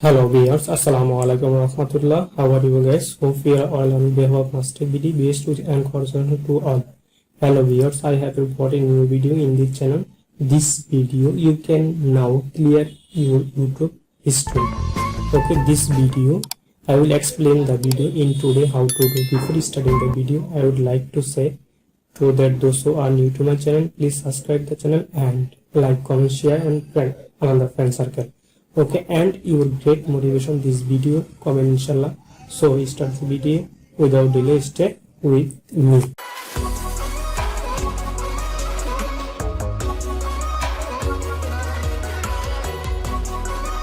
Hello viewers, Assalamu alaikum warahmatullah. How are you guys? Hope you are all on behalf of Master BD best with and concern to all. Hello viewers, I have brought a new video in this channel. This video you can now clear your YouTube history. Okay, this video I will explain the video in today how to do. Before starting the video, I would like to say to that those who are new to my channel, please subscribe the channel and like, comment, share and friend around the friend circle. Okay, and you will get motivation this video comment inshallah. So start the video without delay. Stay with me.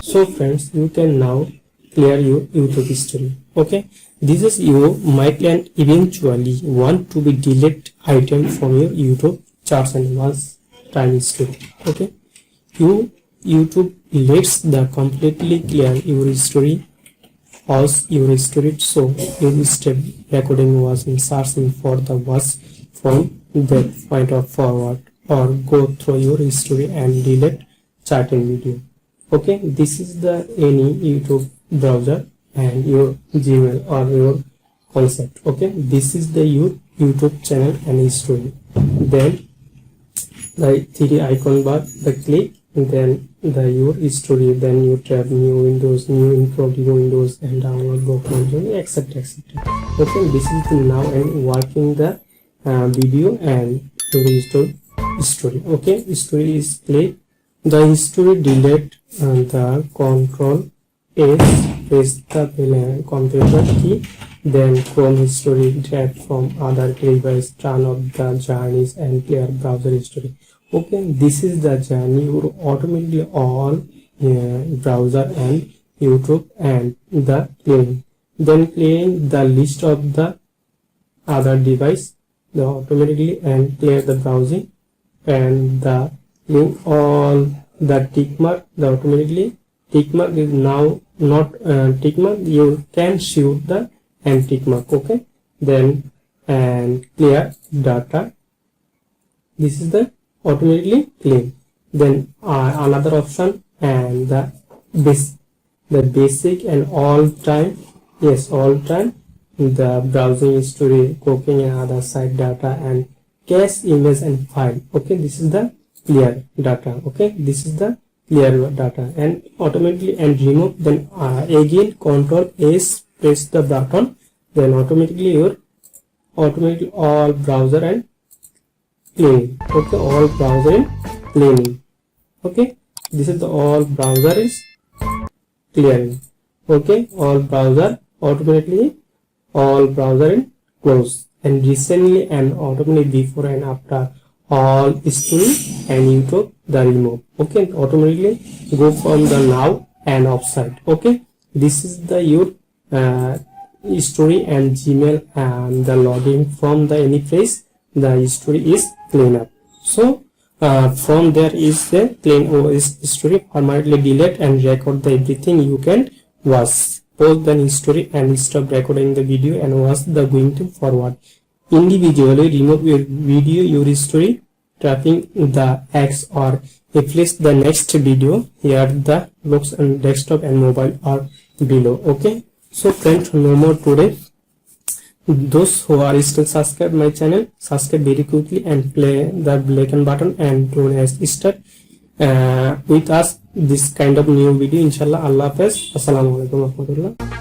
So friends, you can now clear your YouTube history. Okay, this is you might and eventually want to be delete item from your YouTube charts and once time is slow. Okay, YouTube lets the completely clear your history as your history, so your step recording was in searching for the was from that point of forward or go through your history and delete certain video. Okay, this is the any YouTube browser and your Gmail or your concept. Okay, this is the your YouTube channel and history. Then the 3D icon bar, the click, then the your history, then you tab new windows, new improved windows and download document, etc. Okay, this is the now and working the video and your history. Okay, history is play. The history delete the control S, press the computer key, then Chrome history drag from other device, turn off the journeys and clear browser history. Okay, this is the journey you automatically all browser and YouTube and the cleaning. Then clearing the list of the other device, the automatically and clear the browsing and the clean all the tick mark, the automatically tick mark is now not tick mark, you can shoot the and tick mark. Okay, then and clear data, this is the automatically clean. Then another option and the basic and all time, yes, all time the browsing history, cooking and other site data and cache image and file. Okay, this is the clear data. Okay, this is the clear data and automatically and remove. Then again Control S, press the button, then automatically your automatically all browser and cleaning. Okay, all browser and cleaning. Okay, this is the all browser is clearing. Okay, all browser automatically all browser and close and recently and automatically before and after all history and YouTube the remove. Okay, automatically go from the now and offside. Okay, this is the your history and Gmail and the login from the any place, the history is clean up. So from there is the clean OS history, permanently delete and record the everything you can watch. Pause the history and stop recording the video and watch the going to forward. Individually remove your video, your history, tapping the X or replace the next video. Here the looks on desktop and mobile are below. Okay, so friends, no more today. Those who are still subscribe my channel, subscribe very quickly and play the bell button and don't start with us this kind of new video inshallah. Allah Hafiz. Assalamu alaikum warahmatullah.